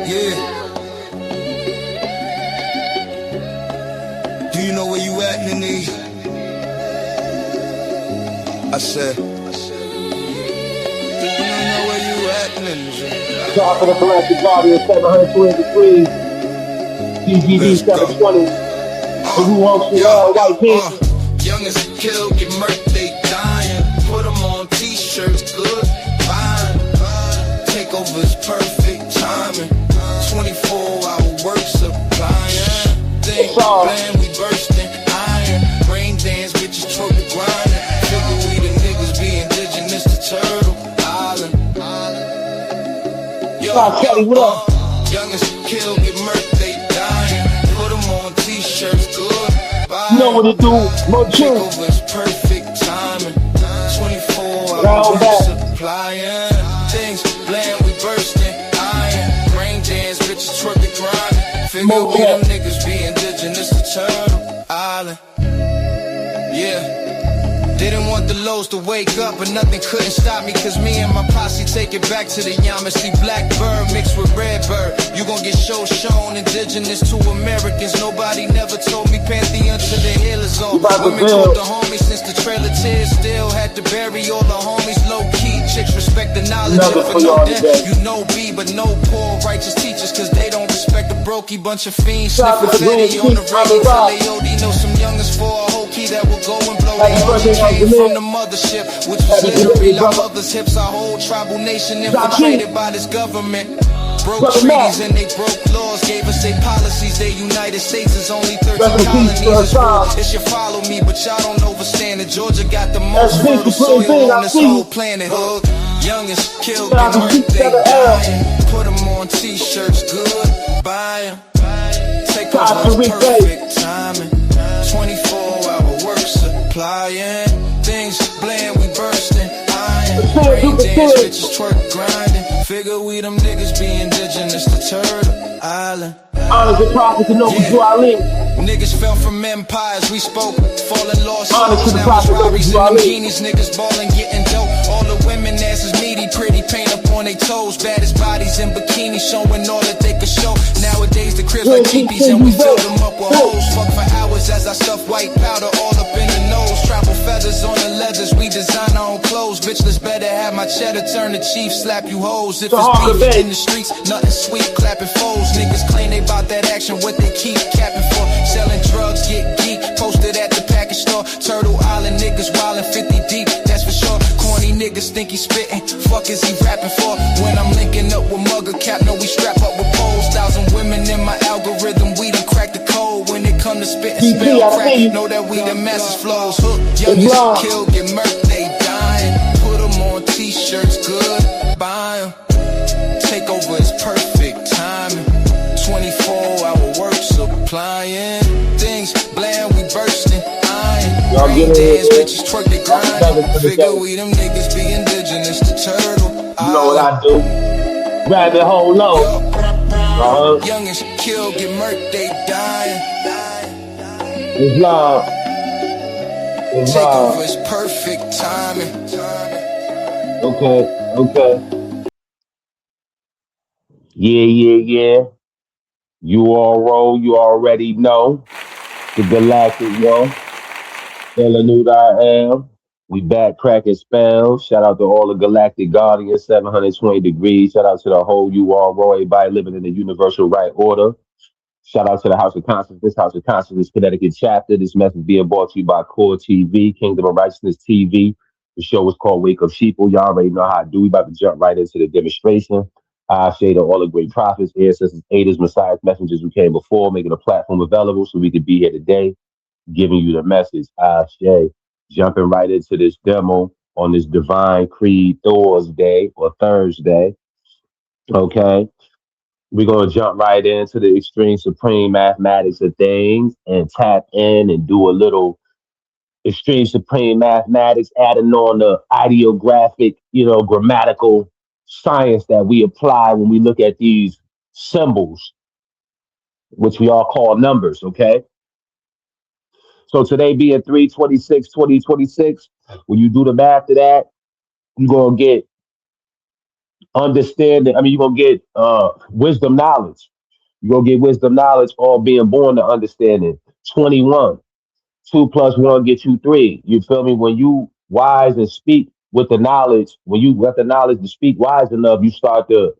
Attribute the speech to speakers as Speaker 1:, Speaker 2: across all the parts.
Speaker 1: Yeah. Do you know where you at, Nene? I said, do you know where you at, Nene?
Speaker 2: Talk for the Galactic Guardian, 720 degrees. CGD
Speaker 1: Let's go.
Speaker 2: 720. For who wants to white people.
Speaker 1: Young as a kill, get murked, they dying. Put them on t-shirts, good, fine. Takeover is perfect timing. 24-hour work supplying. Things playing, we bursting iron. Rain dance, bitches twerk the grinding. Figure we the niggas be indigenous to Turtle Island. Yo,
Speaker 2: Kelly, what up?
Speaker 1: Young as a kill, get murked, they dying. Put them on t-shirts, good.
Speaker 2: You know what to do,
Speaker 1: Takeover is perfect timing. 24-hour work supplying. Things bland, we bursting iron. Rain dance, bitches twerk the grind. Figure we them niggas be indigenous to Turtle Island. Yeah. Didn't want the lows to wake up, but nothing couldn't stop me. Cause me and my posse take it back to the Yamasee. Blackbird mixed with Redbird. You gon' get shows shown, indigenous to Americans. Nobody never told me Pantheon to the hill is on. Women told the homies since the Trail of Tears. Still had to bury all the homies low key. Chicks respect the knowledge and for no death. You know B, but no poor righteous teachers. Cause they don't respect the brokey. Bunch of fiends sniffing fatty on the rain. Tell AOD know some youngers for a whole key that will go and blow their came from the mothership, which was literally like mother's hips. Our whole tribal nation infiltrated by this government. Broke treaties and they broke laws, gave us their policies. Their United States is only 13 colonies. It should follow me, but y'all don't understand that Georgia got the most fertile soil on this whole planet. Hood, youngest killed, get murked, they dying. Put them on t-shirts, good, buy them. Take over perfect timing. 24-hour work supplying. Things bland, we bursting iron. Rain dance, bitches twerk grinding. Figure we them niggas be indigenous to Turtle Island.
Speaker 2: Honors and prophets and noble to our link.
Speaker 1: Niggas fell from empires, we spoke, falling lost souls. Now it's robberies in them guineas, niggas ballin', getting dope. All the women asses meaty, pretty paint up on they toes. Baddest bodies in bikinis, showing all that they could show. Nowadays the cribs like teepees and we fill them up with hoes. Fuck for hours as I stuff white powder all up in the nose. Travel feathers on the leathers, we design our own clothes. Bitchless better have my cheddar turn the chief, slap you hoes. If it's beef in the streets, nothing sweet, clapping foes. Niggas claim they bout that action, what they keep capping for. Selling drugs, get geek, posted at the package store. Turtle Island niggas wildin' 50 deep, that's for sure. Corny niggas think he spittin', fuck is he rapping for? When I'm linking up with Mugger Cap, no we strap up with poles. 1,000 women in my algorithm, we done crack the code. When it come to spittin' spell crack, know that we the masses flows. Hook, youngest kill, get murked, they dying. Put them on t-shirts, good, buy 'em. Takeover is perfect timing. 24-hour work supplying. Things bland, we bursting iron. Rain dance, bitches twerk they grind. Figure we them niggas be indigenous to Turtle Island.
Speaker 2: You know what I do? Rabbit hole low.
Speaker 1: Youngest kill, get murked, they dying.
Speaker 2: Islam.
Speaker 1: Takeover is perfect timing.
Speaker 2: Okay. Yeah. You all roll, you already know. The Galactic One. Feeling who I am. We back cracking spells. Shout out to all the Galactic Guardians, 720 degrees. Shout out to the whole URO, everybody living in the universal right order. Shout out to the House of Consciousness, Connecticut chapter. This message being brought to you by K.O.R TV, Kingdom of Righteousness TV. The show is called Wake Up Sheeple. Y'all already know how I do. We about to jump right into the demonstration. I say to all the great prophets, ancestors, aiders, messiahs, messengers who came before, making a platform available so we could be here today, giving you the message. I say, jumping right into this demo on this Divine Creed Thursday or Thursday. Okay. We're going to jump right into the extreme supreme mathematics of things and tap in and do a little extreme supreme mathematics, adding on the ideographic, grammatical science that we apply when we look at these symbols, which we all call numbers, okay? So today being 3/26/2026, when you do the math to that, you're going to get Understanding. I mean, you're gonna get wisdom knowledge. You're gonna get wisdom knowledge all being born to understanding. 21. Two plus one gets you three. You feel me? When you wise and speak with the knowledge, when you got the knowledge to speak wise enough, you start to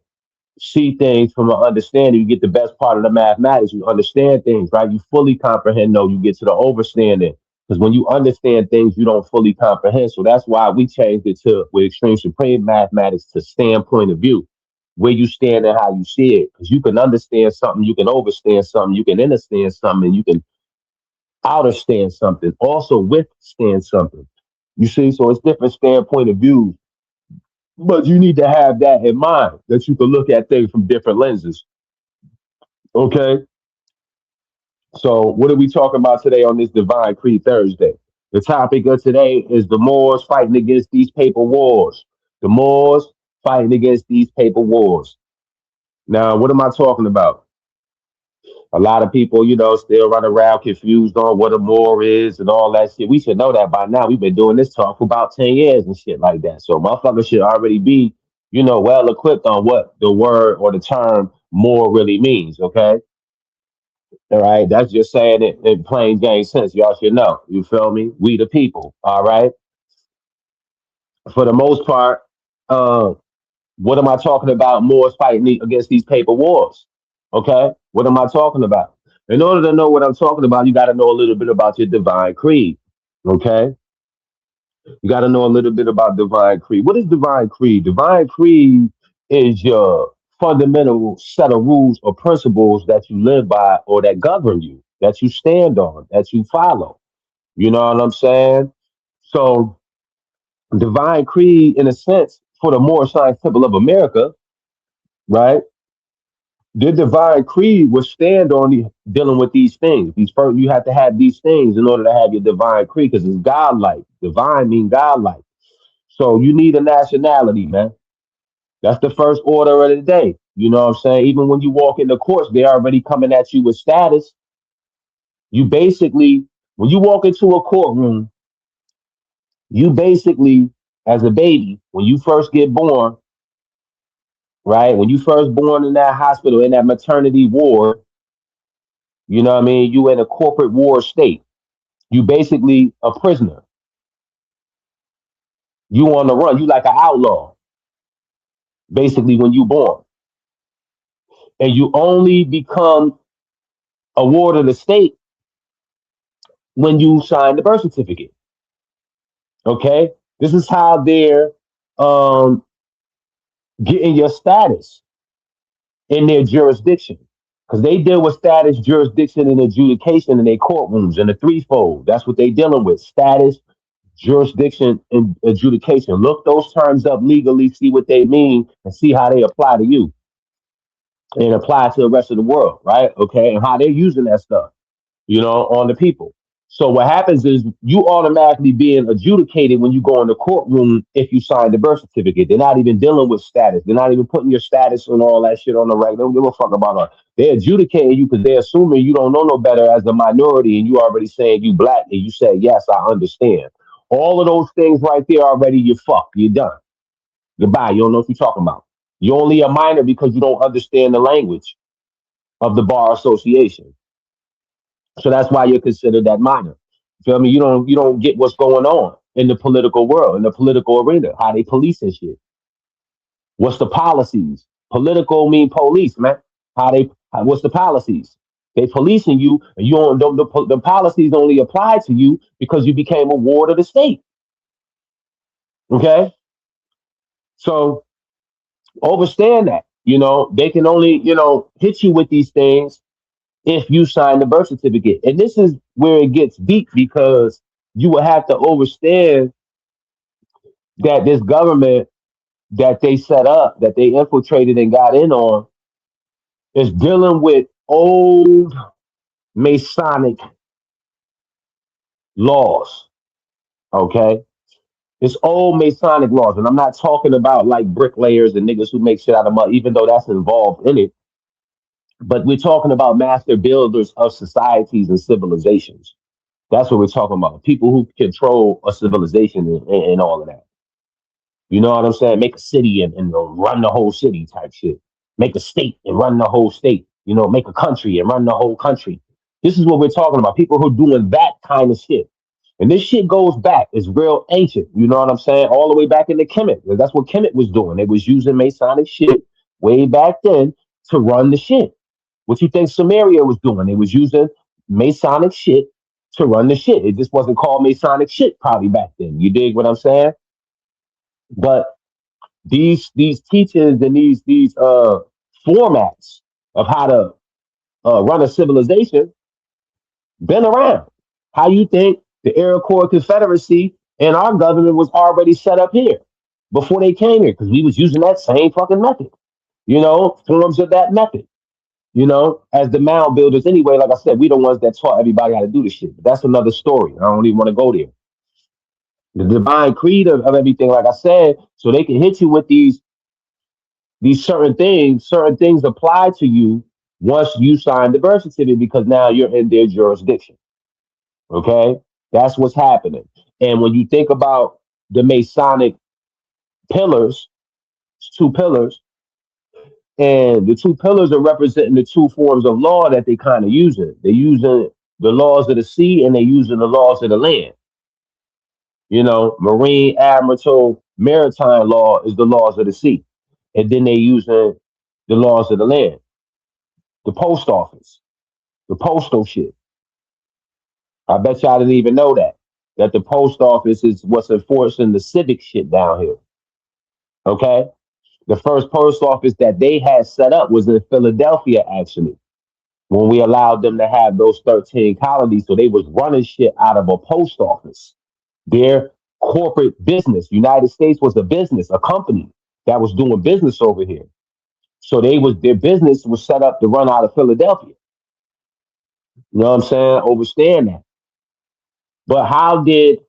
Speaker 2: see things from an understanding. You get the best part of the mathematics. You understand things, right? You fully comprehend. No, you get to the overstanding. Because when you understand things, you don't fully comprehend. So that's why we changed it to with extreme supreme mathematics to standpoint of view, where you stand and how you see it. Because you can understand something, you can overstand something, you can understand something, and you can outerstand something, also withstand something. You see, so it's different standpoint of view, but you need to have that in mind that you can look at things from different lenses. Okay. So, what are we talking about today on this Divine Creed Thursday? The topic of today is the Moors fighting against these paper wars. The Moors fighting against these paper wars. Now, what am I talking about? A lot of people, still run around confused on what a Moor is and all that shit. We should know that by now. We've been doing this talk for about 10 years and shit like that. So, motherfuckers should already be, well equipped on what the word or the term Moor really means. Okay. All right, that's just saying it in plain Jane sense. Y'all should know. You feel me? We the people. All right. For the most part, uh, what am I talking about? Moors fighting against these paper wars. Okay. What am I talking about? In order to know what I'm talking about, you got to know a little bit about your divine creed. Okay. You got to know a little bit about divine creed. What is divine creed? Divine creed is your fundamental set of rules or principles that you live by or that govern you, that you stand on, that you follow. You know what I'm saying? So, divine creed, in a sense, for the Moorish Science Temple of America, right? The divine creed will stand on dealing with these things. These first, you have to have these things in order to have your divine creed because it's godlike. Divine mean godlike. So you need a nationality, man. That's the first order of the day. You know what I'm saying? Even when you walk in the courts, they're already coming at you with status. You basically, when you walk into a courtroom, you basically, as a baby, when you first get born, right? When you first born in that hospital, in that maternity ward, you know what I mean? You in a corporate war state. You basically a prisoner. You on the run. You like an outlaw, basically, when you born. And you only become a ward of the state when you sign the birth certificate. Okay, this is how they're um, getting your status in their jurisdiction because they deal with status, jurisdiction, and adjudication in their courtrooms in the threefold. That's what they dealing with: status, jurisdiction, and adjudication. Look those terms up legally, see what they mean, and see how they apply to you and apply to the rest of the world, right? Okay, and how they're using that stuff, on the people. So what happens is you automatically being adjudicated when you go in the courtroom if you sign the birth certificate. They're not even dealing with status. They're not even putting your status and all that shit on the right. They don't give a fuck about it. They're adjudicating you because they're assuming you don't know no better as a minority and you already saying you black and you say, yes, I understand. All of those things right there already, you're fucked. You're done. Goodbye. You don't know what you're talking about. You're only a minor because you don't understand the language of the bar association. So that's why you're considered that minor. Feel me? You don't get what's going on in the political world, in the political arena, how they police and shit. What's the policies? Political mean police, man. What's the policies? They policing you, and you don't. The policies only apply to you because you became a ward of the state. Okay, so understand that. They can only hit you with these things if you sign the birth certificate. And this is where it gets deep because you will have to understand that this government that they set up, that they infiltrated and got in on, is dealing with old Masonic laws. Okay. It's old Masonic laws. And I'm not talking about like bricklayers and niggas who make shit out of mud, even though that's involved in it. But we're talking about master builders of societies and civilizations. That's what we're talking about. People who control a civilization and all of that. You know what I'm saying? Make a city and run the whole city type shit. Make a state and run the whole state. You know, make a country and run the whole country. This is what we're talking about. People who are doing that kind of shit. And this shit goes back. It's real ancient. You know what I'm saying? All the way back into Kemet. That's what Kemet was doing. They was using Masonic shit way back then to run the shit. What you think Samaria was doing? They was using Masonic shit to run the shit. It just wasn't called Masonic shit probably back then. You dig what I'm saying? But these teachings and these formats of how to run a civilization been around. How you think the Iroquois Confederacy and our government was already set up here before they came here? Because we was using that same fucking method. You know, forms of that method. You know, as the mound builders anyway. Like I said, we the ones that taught everybody how to do this shit. But that's another story. I don't even want to go there. The divine creed of everything, like I said, so they can hit you with these certain things apply to you once you sign the birth certificate because now you're in their jurisdiction. Okay, that's what's happening. And when you think about the Masonic pillars, it's two pillars, and the two pillars are representing the two forms of law that they kind of using. They're using the laws of the sea and they're using the laws of the land. You know, marine, admiralty, maritime law is the laws of the sea, and then they using the laws of the land. The post office, the postal shit. I bet y'all didn't even know that. That the post office is what's enforcing the civic shit down here. Okay? The first post office that they had set up was in Philadelphia, actually, when we allowed them to have those 13 colonies. So they was running shit out of a post office. Their corporate business, United States was a business, a company that was doing business over here. So their business was set up to run out of Philadelphia. You know what I'm saying? Understand that. But how did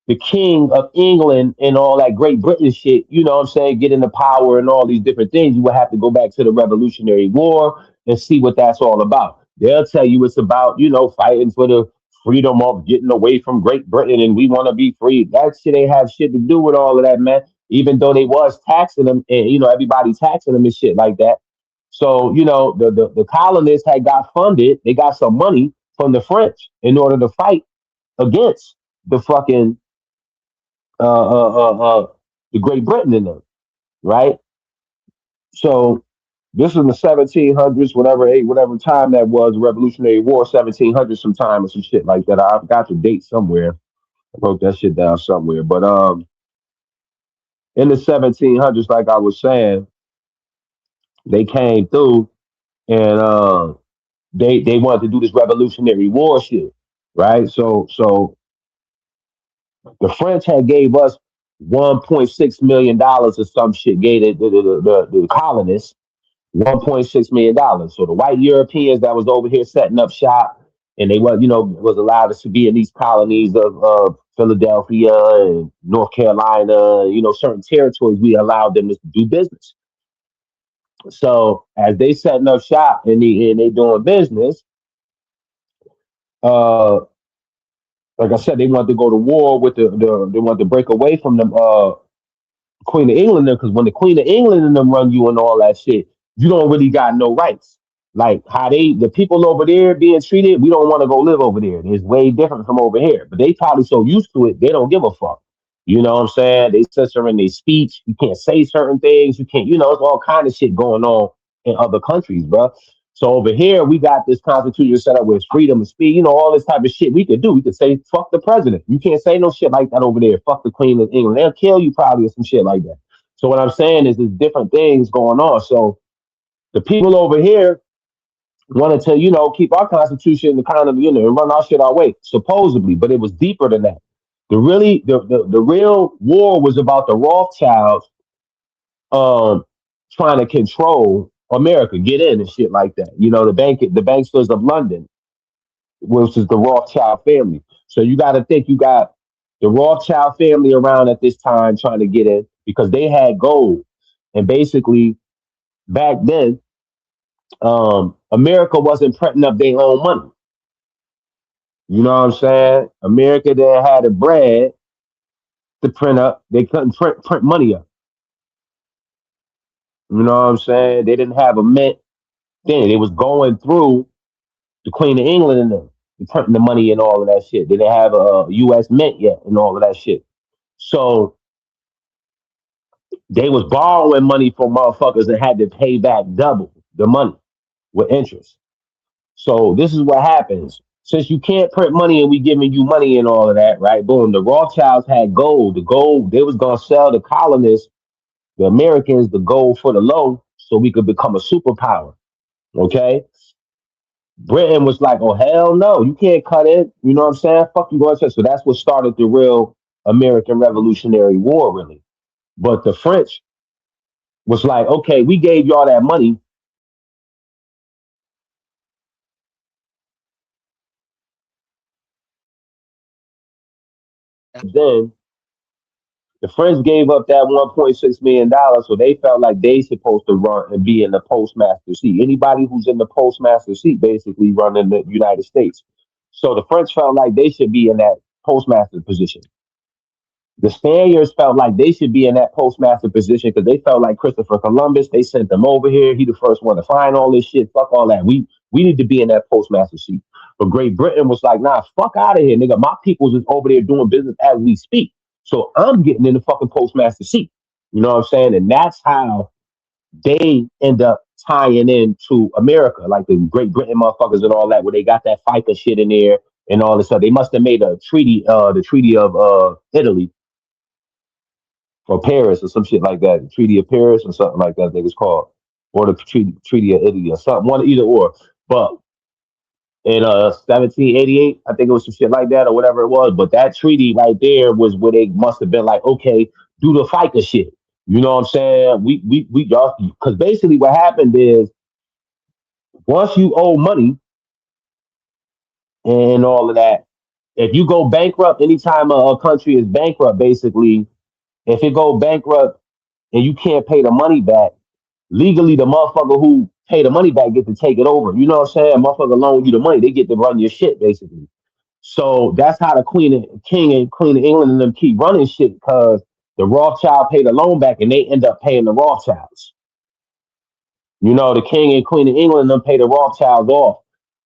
Speaker 2: the king of England and all that Great Britain shit, you know what I'm saying, get into power and all these different things? You would have to go back to the Revolutionary War and see what that's all about. They'll tell you it's about, you know, fighting for the freedom of getting away from Great Britain and we want to be free. That shit ain't have shit to do with all of that, man. Even though they was taxing them and, you know, everybody taxing them and shit like that. So, you know, the colonists had got funded, they got some money from the French in order to fight against the fucking uh, uh, uh, uh, the Great Britain in them, right? So this is the 1700s, whatever time that was, Revolutionary War, 1700s, sometime or some shit like that. I got the date somewhere. I wrote that shit down somewhere. But in the 1700s, like I was saying, they came through and they wanted to do this Revolutionary War shit, right? So the French had gave us $1.6 million or some shit, gave the colonists $1.6 million. So the white Europeans that was over here setting up shop, and they was, you know, was allowed to be in these colonies of Philadelphia and North Carolina, you know, certain territories. We allowed them to do business. So as they setting up shop and they doing business, uh, like I said, they wanted to go to war with they wanted to break away from them Queen of England because when the Queen of England and them run you and all that shit, you don't really got no rights. Like how the people over there being treated, we don't want to go live over there. It's way different from over here. But they probably so used to it, they don't give a fuck. You know what I'm saying? They censor in their speech. You can't say certain things. You can't, you know, it's all kind of shit going on in other countries, bro. So over here, we got this constitution set up with freedom of speech, you know, all this type of shit we could do. We could say, fuck the president. You can't say no shit like that over there. Fuck the Queen of England. They'll kill you probably or some shit like that. So what I'm saying is there's different things going on. So the people over here wanted to, you know, keep our constitution to kind of, you know, run our shit our way, supposedly, but it was deeper than that. The real war was about the Rothschilds um trying to control America, get in and shit like that. You know, the banksters of London, which is the Rothschild family. So you got to think you got the Rothschild family around at this time trying to get in because they had gold, and basically back then, America wasn't printing up their own money. You know what I'm saying? America then had the bread to print up. They couldn't print money up. You know what I'm saying? They didn't have a mint then. They was going through the Queen of England and them, printing the money and all of that shit. They didn't have a U.S. mint yet and all of that shit. So they was borrowing money from motherfuckers and had to pay back double the money with interest. So this is what happens. Since you can't print money and we giving you money and all of that, right? Boom. The Rothschilds had gold. The gold they was gonna sell the colonists, the Americans, the gold for the low, so we could become a superpower. Okay. Britain was like, oh hell no, you can't cut it. You know what I'm saying? Fuck you going to. So that's what started the real American Revolutionary War, really. But the French was like, okay, we gave y'all that money. Then the French gave up that $1.6 million, so they felt like they supposed to run and be in the postmaster seat. Anybody who's in the postmaster seat basically running the United States. So the French felt like they should be in that postmaster position. The Spaniards felt like they should be in that postmaster position because they felt like Christopher Columbus. They sent them over here. He the first one to find all this shit. Fuck all that. We need to be in that postmaster seat. But Great Britain was like, nah, fuck out of here, nigga. My people's is over there doing business as we speak. So I'm getting in the fucking postmaster seat. You know what I'm saying? And that's how they end up tying into America, like the Great Britain motherfuckers and all that, where they got that FICA shit in there and all this stuff. They must have made a treaty, the Treaty of Italy or Paris or some shit like that. The Treaty of Paris or something like that, I think it's called. Or the Treaty of Italy or something, one either or. But in 1788, I think it was some shit like that or whatever it was. But that treaty right there was where they must have been like, okay, do the FICA shit. You know what I'm saying? We y'all because basically what happened is once you owe money and all of that, if you go bankrupt, anytime a country is bankrupt, basically, if it go bankrupt and you can't pay the money back, legally the motherfucker who pay the money back get to take it over. You know what I'm saying? Motherfucker loan you the money, they get to run your shit basically. So that's how the King and Queen of England and them keep running shit because the Rothschild pay the loan back and they end up paying the Rothschilds. You know, the King and Queen of England and them pay the Rothschilds off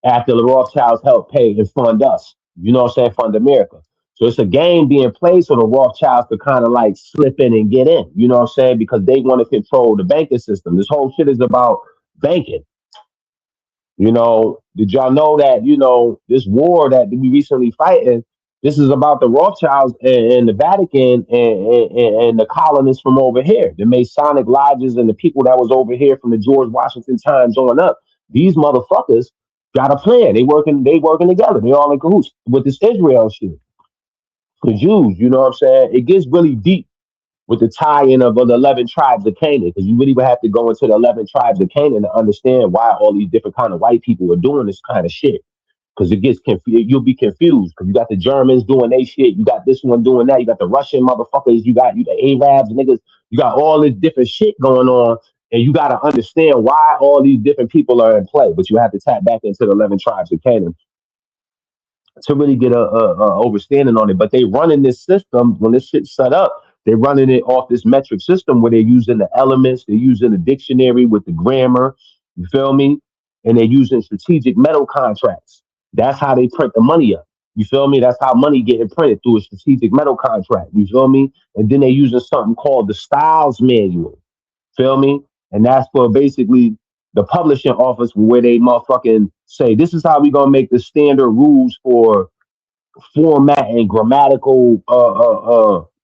Speaker 2: after the Rothschilds help pay and fund us. You know what I'm saying? Fund America. So it's a game being played for the Rothschilds to kind of like slip in and get in. You know what I'm saying? Because they want to control the banking system. This whole shit is about banking. Did y'all know that, this war that we recently fighting, this is about the Rothschilds and the Vatican and the colonists from over here, the Masonic lodges and the people that was over here from the George Washington times on up. These motherfuckers got a plan. They working together. They all in cahoots with this Israel shit. The Jews, you know what I'm saying? It gets really deep with the tie-in of the 11 tribes of Canaan, because you really would have to go into the 11 tribes of Canaan to understand why all these different kind of white people are doing this kind of shit. Because it gets confused. You'll be confused because you got the Germans doing they shit. You got this one doing that. You got the Russian motherfuckers. You the Arabs niggas. You got all this different shit going on, and you got to understand why all these different people are in play. But you have to tap back into the 11 tribes of Canaan to really get a overstanding on it. But they running this system when this shit's set up. They're running it off this metric system where they're using the elements, they're using the dictionary with the grammar. You feel me? And they're using strategic metal contracts. That's how they print the money up. You feel me? That's how money getting printed through a strategic metal contract. You feel me? And then they're using something called the Styles Manual. Feel me? And that's for basically the publishing office where they motherfucking say this is how we gonna make the standard rules for format and grammatical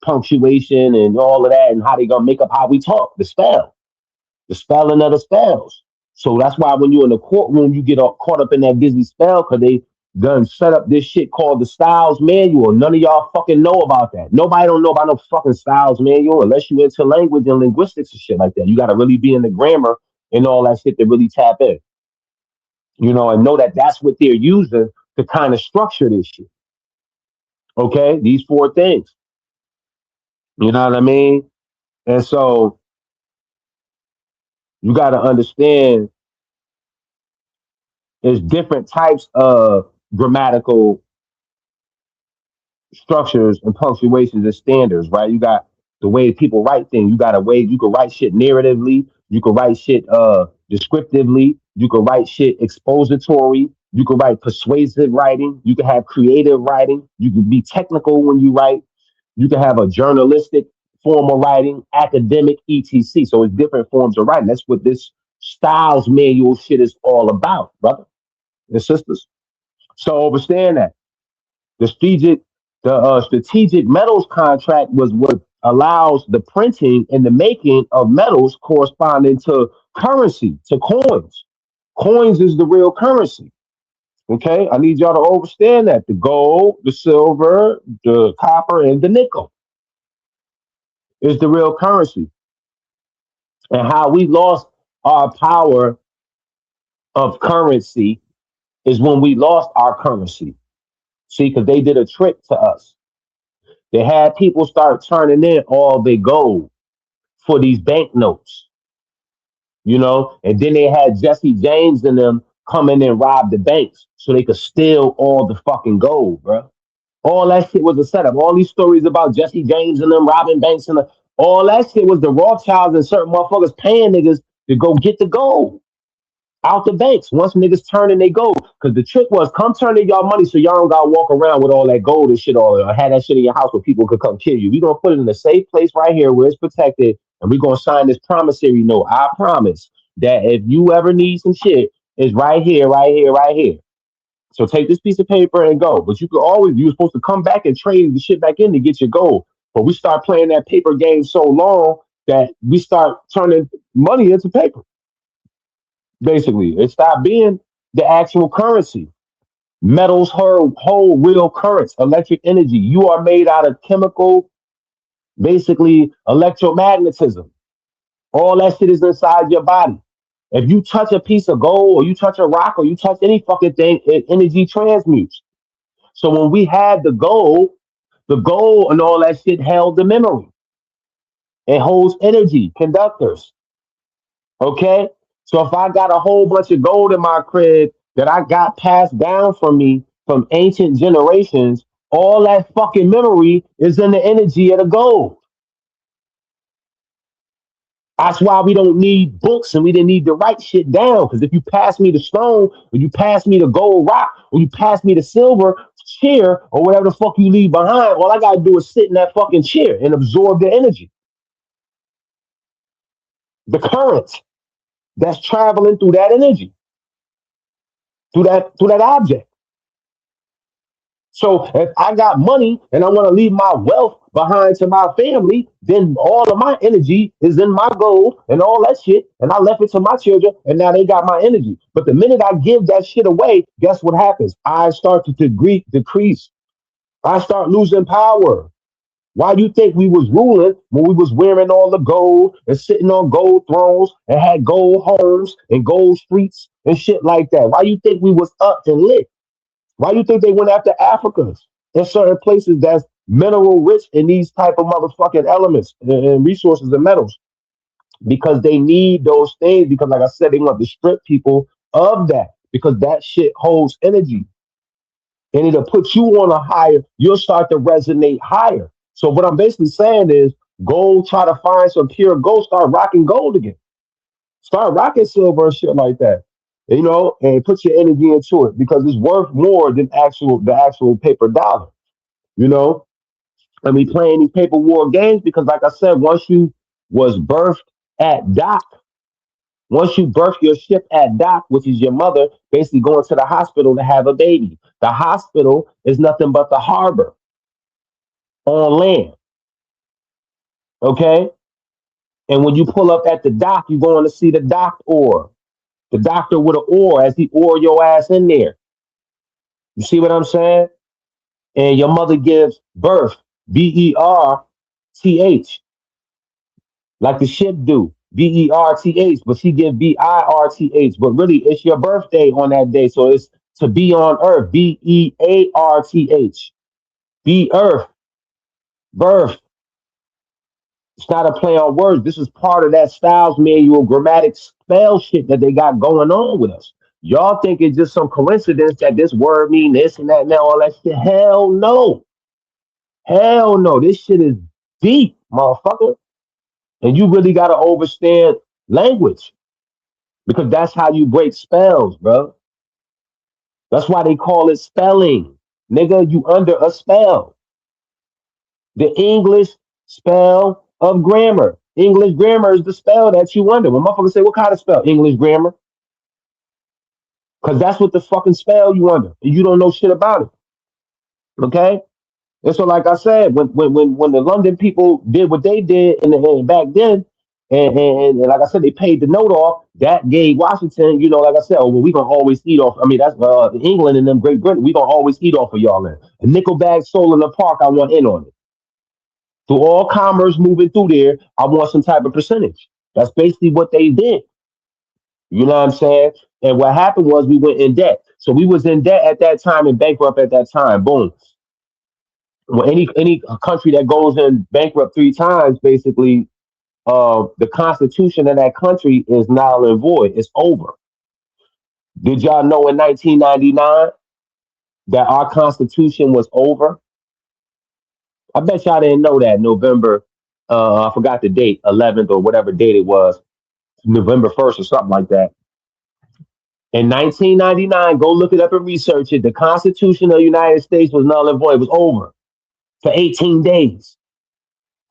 Speaker 2: punctuation and all of that, and how they gonna make up how we talk, the spelling of the spells. So that's why when you're in the courtroom, you get all caught up in that Disney spell because they done set up this shit called the Styles Manual. None of y'all fucking know about that. Nobody don't know about no fucking Styles Manual unless you into language and linguistics and shit like that. You got to really be in the grammar and all that shit to really tap in, and know that that's what they're using to kind of structure this shit. Okay, these four things. You know what I mean? And so you got to understand there's different types of grammatical structures and punctuations and standards, right? You got the way people write things. You got a way you can write shit narratively. You can write shit descriptively. You can write shit expository. You can write persuasive writing. You can have creative writing. You can be technical when you write. You can have a journalistic form of writing, academic, etc. So it's different forms of writing. That's what this styles manual shit is all about, brother and sisters. So understand that. The strategic metals contract was what allows the printing and the making of metals corresponding to currency, to coins. Coins is the real currency. Okay, I need y'all to understand that the gold, the silver, the copper, and the nickel is the real currency. And how we lost our power of currency is when we lost our currency. See, because they did a trick to us. They had people start turning in all their gold for these banknotes, and then they had Jesse James and them come in and rob the banks so they could steal all the fucking gold, bro. All that shit was a setup. All these stories about Jesse James and them robbing banks all that shit was the Rothschilds and certain motherfuckers paying niggas to go get the gold out the banks once niggas turn in they gold. Because the trick was come turn in y'all money so y'all don't gotta walk around with all that gold and shit all or have that shit in your house where people could come kill you. We gonna put it in a safe place right here where it's protected, and we gonna sign this promissory note. I promise that if you ever need some shit, it's right here, right here, right here. So take this piece of paper and go. But you were supposed to come back and trade the shit back in to get your gold. But we start playing that paper game so long that we start turning money into paper. Basically, it stopped being the actual currency. Metals hold real currents, electric energy. You are made out of chemical, basically electromagnetism. All that shit is inside your body. If you touch a piece of gold or you touch a rock or you touch any fucking thing, it energy transmutes. So when we had the gold and all that shit held the memory. It holds energy, conductors. Okay? So if I got a whole bunch of gold in my crib that I got passed down from me from ancient generations, all that fucking memory is in the energy of the gold. That's why we don't need books and we didn't need to write shit down. Because if you pass me the stone, or you pass me the gold rock, or you pass me the silver chair, or whatever the fuck you leave behind, all I gotta do is sit in that fucking chair and absorb the energy, the current that's traveling through that energy, through that object. So if I got money and I want to leave my wealth behind to my family, then all of my energy is in my gold and all that shit. And I left it to my children and now they got my energy. But the minute I give that shit away, guess what happens? I start to decrease. I start losing power. Why do you think we was ruling when we was wearing all the gold and sitting on gold thrones and had gold homes and gold streets and shit like that? Why you think we was up and lit? Why do you think they went after Africans in certain places that's mineral rich in these type of motherfucking elements and resources and metals? Because they need those things. Because like I said, they want to strip people of that because that shit holds energy and it'll put you on a higher. You'll start to resonate higher. So what I'm basically saying is, go try to find some pure gold. Start rocking gold again. Start rocking silver and shit like that. And put your energy into it because it's worth more than the actual paper dollar. You know, I mean, playing these paper war games because, like I said, at doc, once you birth your ship at doc, which is your mother, basically going to the hospital to have a baby. The hospital is nothing but the harbor on land. Okay, and when you pull up at the dock, you're going to see the dock oar. The doctor with an oar as he oar your ass in there. You see what I'm saying? And your mother gives birth, Berth, like the ship do, Berth, but she give Birth, but really it's your birthday on that day, so it's to be on earth, Bearth, be earth, birth. It's not a play on words. This is part of that styles manual, grammatic spell shit that they got going on with us. Y'all think it's just some coincidence that this word mean this and that and all that shit? Hell no. Hell no, this shit is deep, motherfucker. And you really gotta understand language because that's how you break spells, bro. That's why they call it spelling. Nigga, you under a spell. The English spell of grammar. English grammar is the spell that you under. When motherfuckers say, what kind of spell? English grammar. Because that's what the fucking spell you under. And you don't know shit about it. Okay? And so, like I said, when the London people did what they did back then, and like I said, they paid the note off. That gave Washington, like I said, oh, well, we gonna always eat off. I mean, that's England and them Great Britain. We gonna always eat off of y'all. Then a nickel bag sold in the park. I want in on it. Through all commerce moving through there, I want some type of percentage. That's basically what they did. You know what I'm saying? And what happened was we went in debt. So we was in debt at that time and bankrupt at that time. Boom. Well, any country that goes in bankrupt three times, basically, the constitution of that country is null and void. It's over. Did y'all know in 1999 that our constitution was over? I bet y'all didn't know that. November, I forgot the date, 11th or whatever date it was, November 1st or something like that. In 1999, go look it up and research it. The Constitution of the United States was null and void. It was over for 18 days.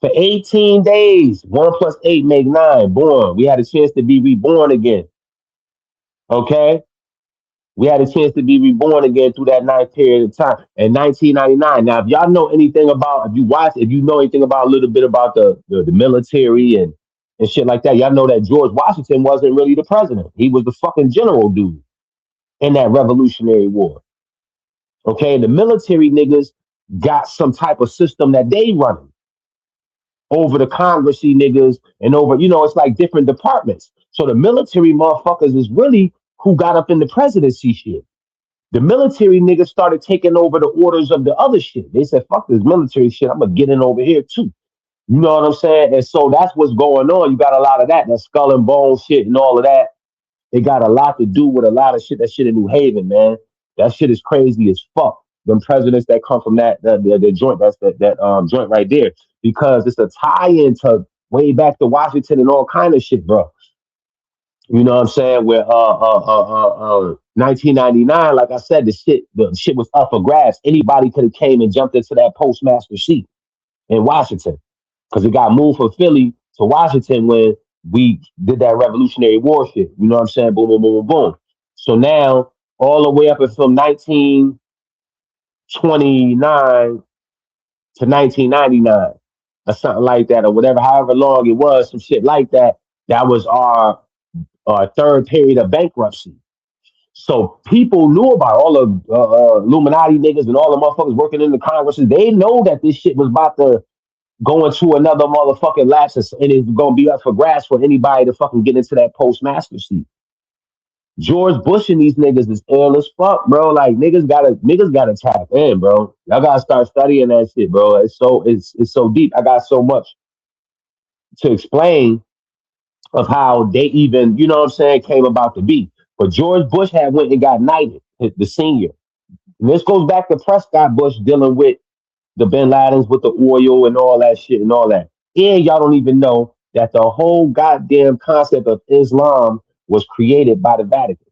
Speaker 2: For 18 days, 1 plus 8 make 9. Born. We had a chance to be reborn again. Okay? We had a chance to be reborn again through that nice period of time in 1999. Now, if y'all know anything about, if you know anything about a little bit about the military and shit like that, y'all know that George Washington wasn't really the president. He was the fucking general dude in that Revolutionary War. Okay? The military niggas got some type of system that they running over the Congressy niggas and over, it's like different departments. So the military motherfuckers is really who got up in the presidency shit. The military niggas started taking over the orders of the other shit. They said, fuck this military shit. I'm gonna get in over here too. You know what I'm saying? And so that's what's going on. You got a lot of that skull and bone shit and all of that. It got a lot to do with a lot of shit. That shit in New Haven, man. That shit is crazy as fuck. Them presidents that come from the joint, that's that joint right there, because it's a tie-in to way back to Washington and all kind of shit, bro. You know what I'm saying? Where 1999, like I said, the shit was up for grabs. Anybody could have came and jumped into that postmaster seat in Washington because it got moved from Philly to Washington when we did that Revolutionary War shit. You know what I'm saying? Boom, boom, boom, boom, boom. So now, all the way up until 1929 to 1999, or something like that, or whatever, however long it was, some shit like that. That was our third period of bankruptcy. So people knew about all the Illuminati niggas and all the motherfuckers working in the Congresses. They know that this shit was about to go into another motherfucking lapses and it's gonna be up for grabs for anybody to fucking get into that postmaster seat. George Bush and these niggas is ill as fuck, bro. Like niggas gotta tap in, bro. Y'all gotta start studying that shit, bro. It's so deep. I got so much to explain of how they even, you know what I'm saying, came about to be. But George Bush had went and got knighted, the senior. And this goes back to Prescott Bush dealing with the Bin Ladens with the oil and all that shit and all that. And y'all don't even know that the whole goddamn concept of Islam was created by the Vatican.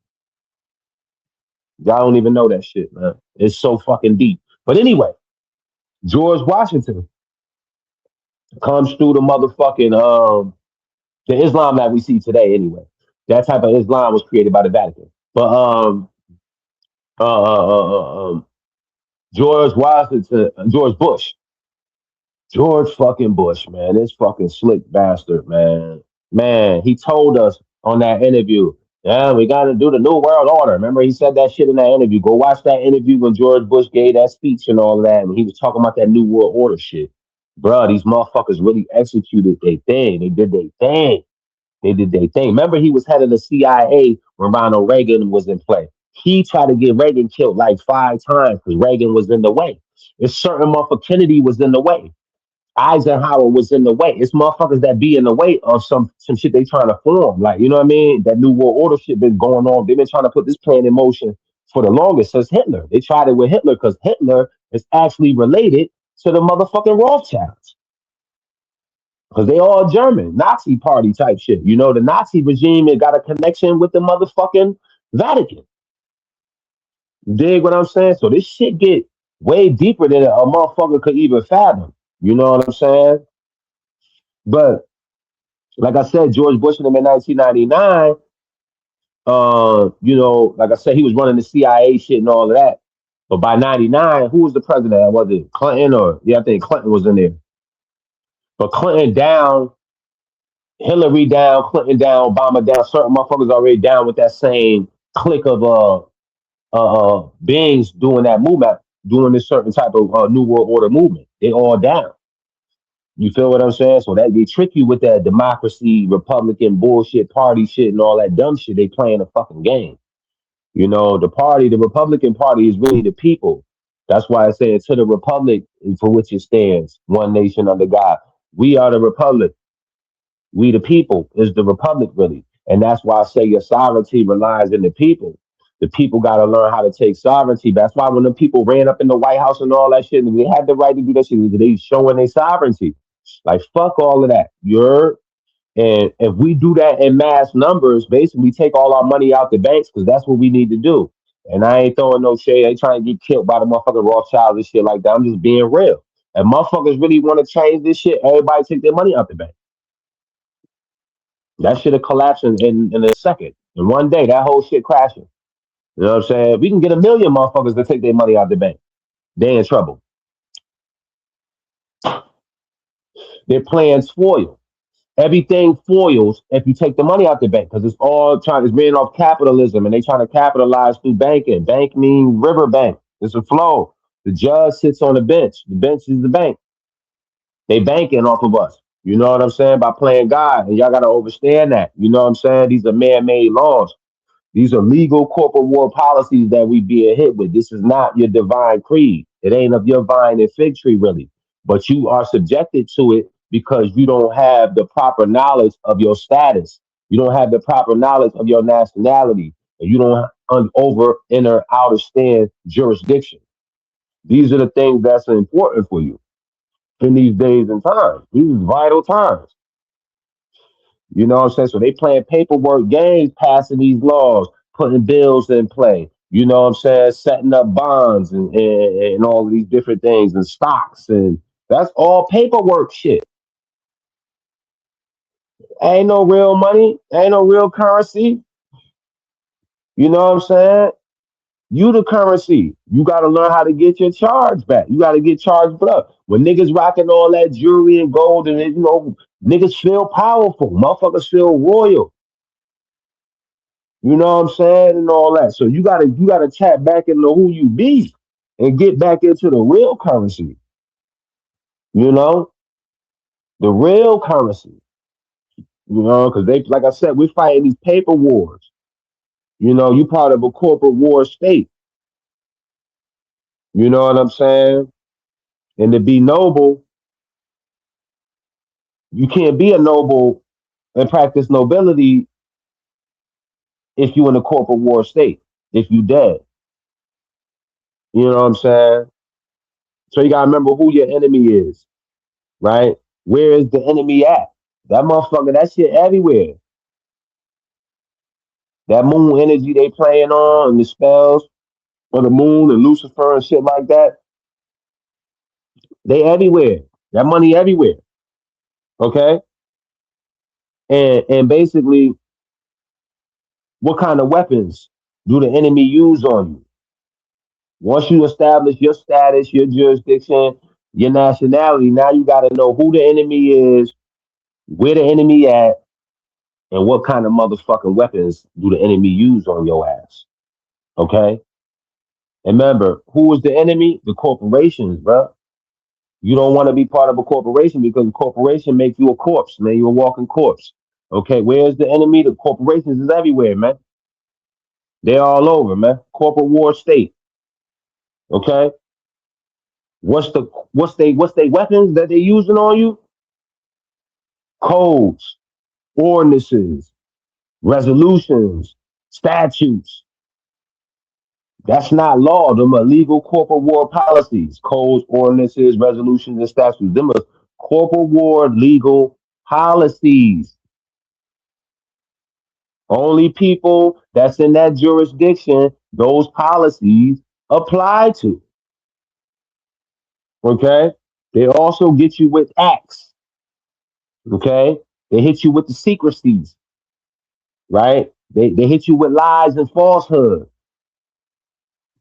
Speaker 2: Y'all don't even know that shit, man. It's so fucking deep. But anyway, George Washington comes through the motherfucking the Islam that we see today anyway. That type of Islam was created by the Vatican. But uh, uh, uh, George Washington, George Bush, George fucking Bush, man, this fucking slick bastard, man. Man, he told us on that interview, yeah, we got to do the New World Order. Remember, he said that shit in that interview. Go watch that interview when George Bush gave that speech and all of that. And he was talking about that New World Order shit. Bruh, these motherfuckers really executed their thing. They did their thing. They did their thing. Remember, he was head of the CIA when Ronald Reagan was in play. He tried to get Reagan killed like 5 times because Reagan was in the way. It's certain motherfucker Kennedy was in the way. Eisenhower was in the way. It's motherfuckers that be in the way of some shit they trying to form. Like, you know what I mean? That New World Order shit been going on. They've been trying to put this plan in motion for the longest since Hitler. They tried it with Hitler because Hitler is actually related to the motherfucking Rothschilds because they all German, Nazi party type shit. You know, the Nazi regime it got a connection with the motherfucking Vatican. Dig what I'm saying? So this shit get way deeper than a motherfucker could even fathom. You know what I'm saying? But like I said, George Bush in them in 1999, you know, like I said, he was running the CIA shit and all of that. But by 99, who was the president? Was it Clinton or yeah, I think Clinton was in there. But Clinton down, Hillary down, Clinton down, Obama down, certain motherfuckers already down with that same clique of beings doing that movement, doing this certain type of New World Order movement. They all down. You feel what I'm saying? So that they trick you with that democracy, Republican bullshit, party shit, and all that dumb shit. They playing a fucking game. You know, the party, the Republican Party is really the people. That's why I say to the republic for which it stands, one nation under God. We are the republic. We the people is the republic really. And that's why I say your sovereignty relies in the people. The people got to learn how to take sovereignty. That's why when the people ran up in the White House and all that shit, and they had the right to do that shit, they showing their sovereignty. Like fuck all of that. You're and if we do that in mass numbers, basically we take all our money out the banks because that's what we need to do. And I ain't throwing no shade. I ain't trying to get killed by the motherfucking Rothschild and shit like that. I'm just being real. And motherfuckers really want to change this shit, everybody take their money out the bank. That shit will collapse in a second. In one day, that whole shit crashing. You know what I'm saying? If we can get a million motherfuckers to take their money out the bank, they in trouble. Their plans foil. Everything foils if you take the money out the bank because it's all trying. It's ran off capitalism, and they trying to capitalize through banking. Bank mean river bank. It's a flow. The judge sits on the bench. The bench is the bank. They banking off of us. You know what I'm saying? By playing God, and y'all gotta understand that. You know what I'm saying? These are man-made laws. These are legal corporate war policies that we being hit with. This is not your divine creed. It ain't of your vine and fig tree, really. But you are subjected to it because you don't have the proper knowledge of your status. You don't have the proper knowledge of your nationality. And you don't over, inner, outer stand jurisdiction. These are the things that's important for you in these days and times. These are vital times. You know what I'm saying? So they playing paperwork games, passing these laws, putting bills in play. You know what I'm saying? Setting up bonds and all of these different things and stocks and that's all paperwork shit. Ain't no real money, ain't no real currency. You know what I'm saying? You the currency. You gotta learn how to get your charge back. You gotta get charged up. When niggas rocking all that jewelry and gold and you know, niggas feel powerful. Motherfuckers feel royal. You know what I'm saying? And all that. So you gotta tap back into who you be and get back into the real currency. You know? The real currency. You know, because they like I said, we're fighting these paper wars. You know, you part of a corporate war state. You know what I'm saying? And to be noble, you can't be a noble and practice nobility if you in a corporate war state, if you dead. You know what I'm saying? So you gotta remember who your enemy is, right? Where is the enemy at? That motherfucker, that shit everywhere. That moon energy they playing on and the spells on the moon and Lucifer and shit like that, they everywhere. That money everywhere. Okay? And basically, what kind of weapons do the enemy use on you? Once you establish your status, your jurisdiction, your nationality, now you gotta know who the enemy is, where the enemy at, and what kind of motherfucking weapons do the enemy use on your ass. Okay? And remember, who is the enemy? The corporations, bro. You don't want to be part of a corporation because a corporation makes you a corpse, man. You're a walking corpse. Okay, where's the enemy? The corporations is everywhere, man. They're all over, man. Corporate war state. Okay, what's they weapons that they using on you? Codes, ordinances, resolutions, statutes. That's not law. Them are legal corporate war policies, codes, ordinances, resolutions, and statutes. Them are corporate war legal policies. Only people that's in that jurisdiction, those policies apply to. Okay? They also get you with acts. Okay? They hit you with the secrecies, right? They hit you with lies and falsehood,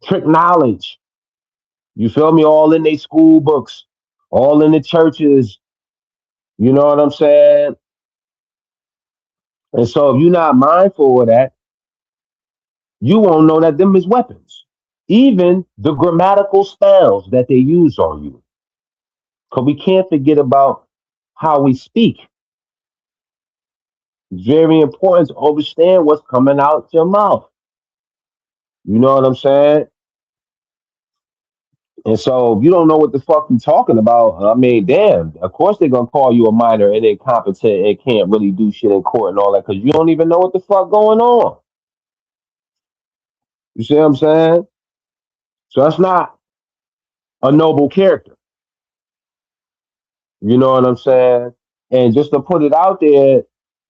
Speaker 2: trick knowledge. You feel me? All in their school books, all in the churches. You know what I'm saying? And so if you're not mindful of that, you won't know that them is weapons. Even the grammatical spells that they use on you. Because we can't forget about how we speak. It's very important to understand what's coming out your mouth. You know what I'm saying? And so if you don't know what the fuck you talking about, I mean, damn, of course they're gonna call you a minor and incompetent and can't really do shit in court and all that because you don't even know what the fuck going on. You see what I'm saying? So that's not a noble character. You know what I'm saying? And just to put it out there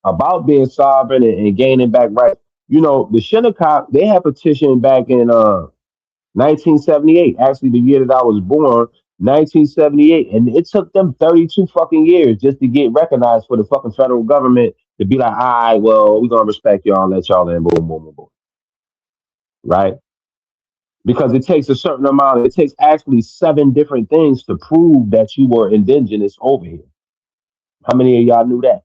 Speaker 2: about being sovereign and gaining back rights, you know, the Shinnecock, they had petitioned back in 1978, actually the year that I was born, 1978. And it took them 32 fucking years just to get recognized for the fucking federal government to be like, all right, well, we're going to respect y'all and let y'all in, boom, boom, boom, boom. Right? Because it takes a certain amount, it takes actually 7 different things to prove that you were indigenous over here. How many of y'all knew that?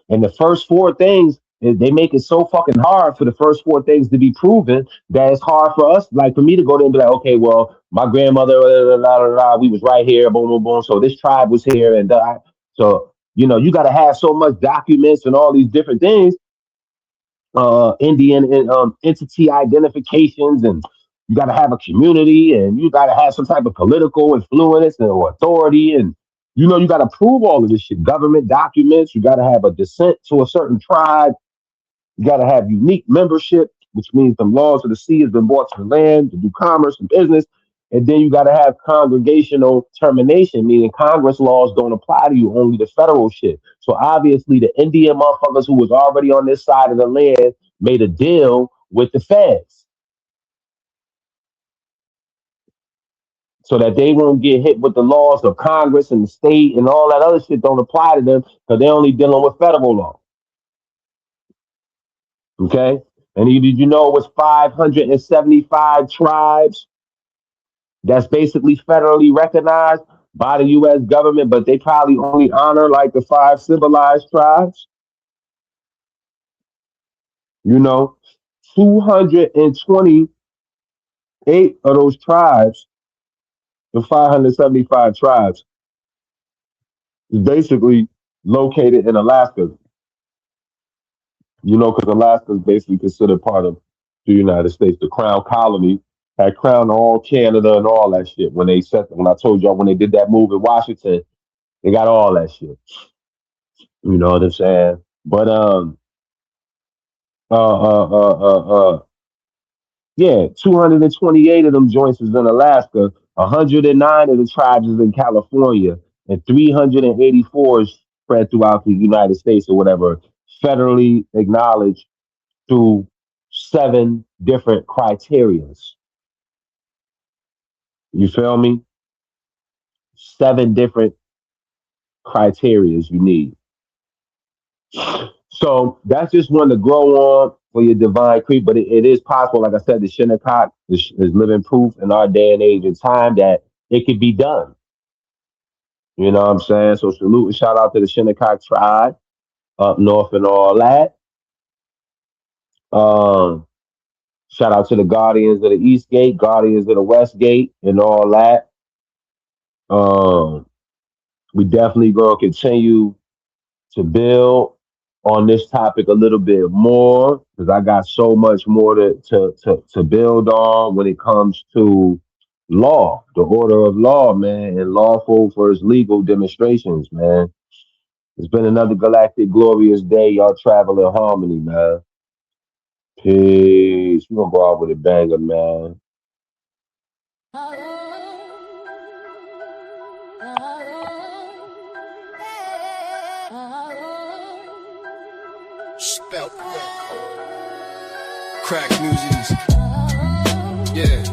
Speaker 2: And the first 4 things, they make it so fucking hard for the first 4 things to be proven that it's hard for us, like for me to go there and be like, okay, well, my grandmother, we was right here, boom, boom, boom. So this tribe was here, and so you know, you got to have so much documents and all these different things, Indian entity identifications, and you got to have a community, and you got to have some type of political influence or authority, and you know you got to prove all of this shit. Government documents. You got to have a descent to a certain tribe. You got to have unique membership, which means the laws of the sea has been brought to the land to do commerce and business. And then you got to have congregational termination, meaning Congress laws don't apply to you, only the federal shit. So obviously, the Indian motherfuckers who was already on this side of the land made a deal with the feds so that they won't get hit with the laws of Congress and the state and all that other shit don't apply to them because they're only dealing with federal law. Okay? And did you know it was 575 tribes that's basically federally recognized by the U.S. government, but they probably only honor like the 5 civilized tribes? You know, 228 of those tribes, the 575 tribes, is basically located in Alaska. You know, because Alaska is basically considered part of the United States. The Crown Colony had crowned all Canada and all that shit when they set. When I told y'all when they did that move in Washington, they got all that shit. You know what I'm saying? But uh, uh, uh, yeah, 228 of them joints is in Alaska. 109 of the tribes is in California, and 384 is spread throughout the United States or whatever, federally acknowledged through 7 different criterias. You feel me? 7 different criterias you need. So that's just one to grow on for your divine creep, but it is possible. Like I said, the Shinnecock is living proof in our day and age and time that it could be done. You know what I'm saying? So salute and shout out to the Shinnecock tribe up north and all that. Um, Shout out to the Guardians of the East Gate, Guardians of the West Gate, and all that. Um, we definitely gonna continue to build on this topic a little bit more because I got so much more to build on when it comes to law, the order of law, man, and lawful versus legal demonstrations, man. It's been another galactic glorious day. Y'all travel in harmony, man. Peace. We're gonna go out with a banger, man.
Speaker 1: Spell crack music. Yeah.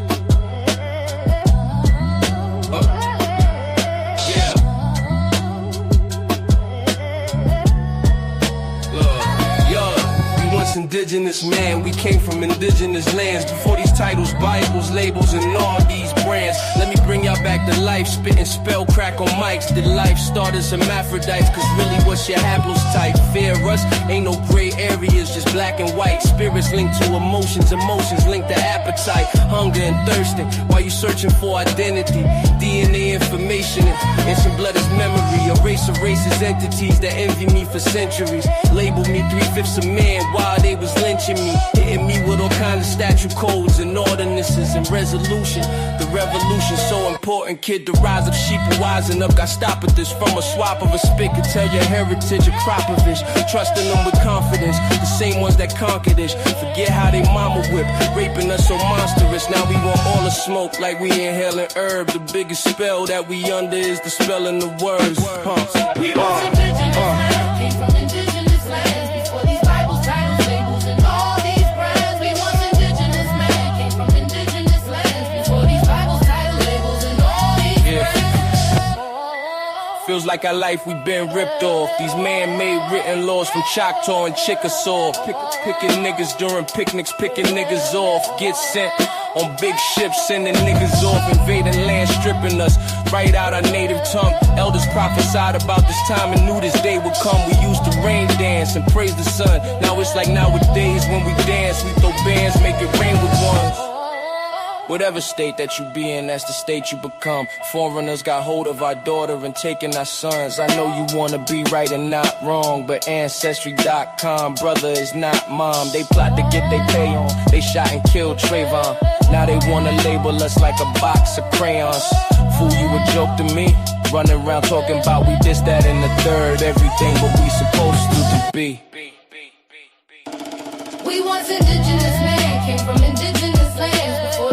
Speaker 1: Yeah. Once indigenous man, we came from indigenous lands. Before these titles, Bibles, labels, and all these brands. Let me bring y'all back to life, spitting spell crack on mics. Did life start as hermaphrodites? Cause really, what's your haplotype? Fear us, ain't no gray areas, just black and white. Spirits linked to emotions, emotions linked to appetite. Hunger and thirsting, while you searching for identity. DNA information, and some blood is memory. Erase erases entities that envy me for centuries. Label me 3/5 of man while they was lynching me. Hitting me with all kinds of statute codes and ordinances and resolution. The revolution so important, kid. The rise of Sheeple, wising up, got stop at this. From a swap of a spit, could tell your heritage a Kropovich. Trusting them with confidence, the same ones that conquered this. Forget how they mama whip, raping us so monstrous. Now we want all the smoke like we inhaling herb. The biggest spell that we under is the spell in the words.
Speaker 3: We was indigenous man, came from indigenous lands. Before these Bibles, titles, labels, and all these brands. We was indigenous man, came from indigenous lands. Before these Bibles, titles, labels, and all these brands.
Speaker 1: Feels like our life we been ripped off. These man-made written laws from Choctaw and Chickasaw. Picking niggas during picnics, picking niggas off. Get sent on big ships, sending niggas off. Invading land, stripping us right out our native tongue. Elders prophesied about this time and knew this day would come. We used to rain dance and praise the sun. Now it's like nowadays when we dance, we throw bands, make it rain with ones. Whatever state that you be in, that's the state you become. Foreigners got hold of our daughter and taking our sons. I know you wanna be right and not wrong, but Ancestry.com, brother, is not mom. They plot to get they pay on. They shot and killed Trayvon. Now they wanna label us like a box of crayons. Fool, you a joke to me? Running around talking about we this, that, and the third. Everything what we supposed to be.
Speaker 3: We once indigenous man, came from indigenous lands. Before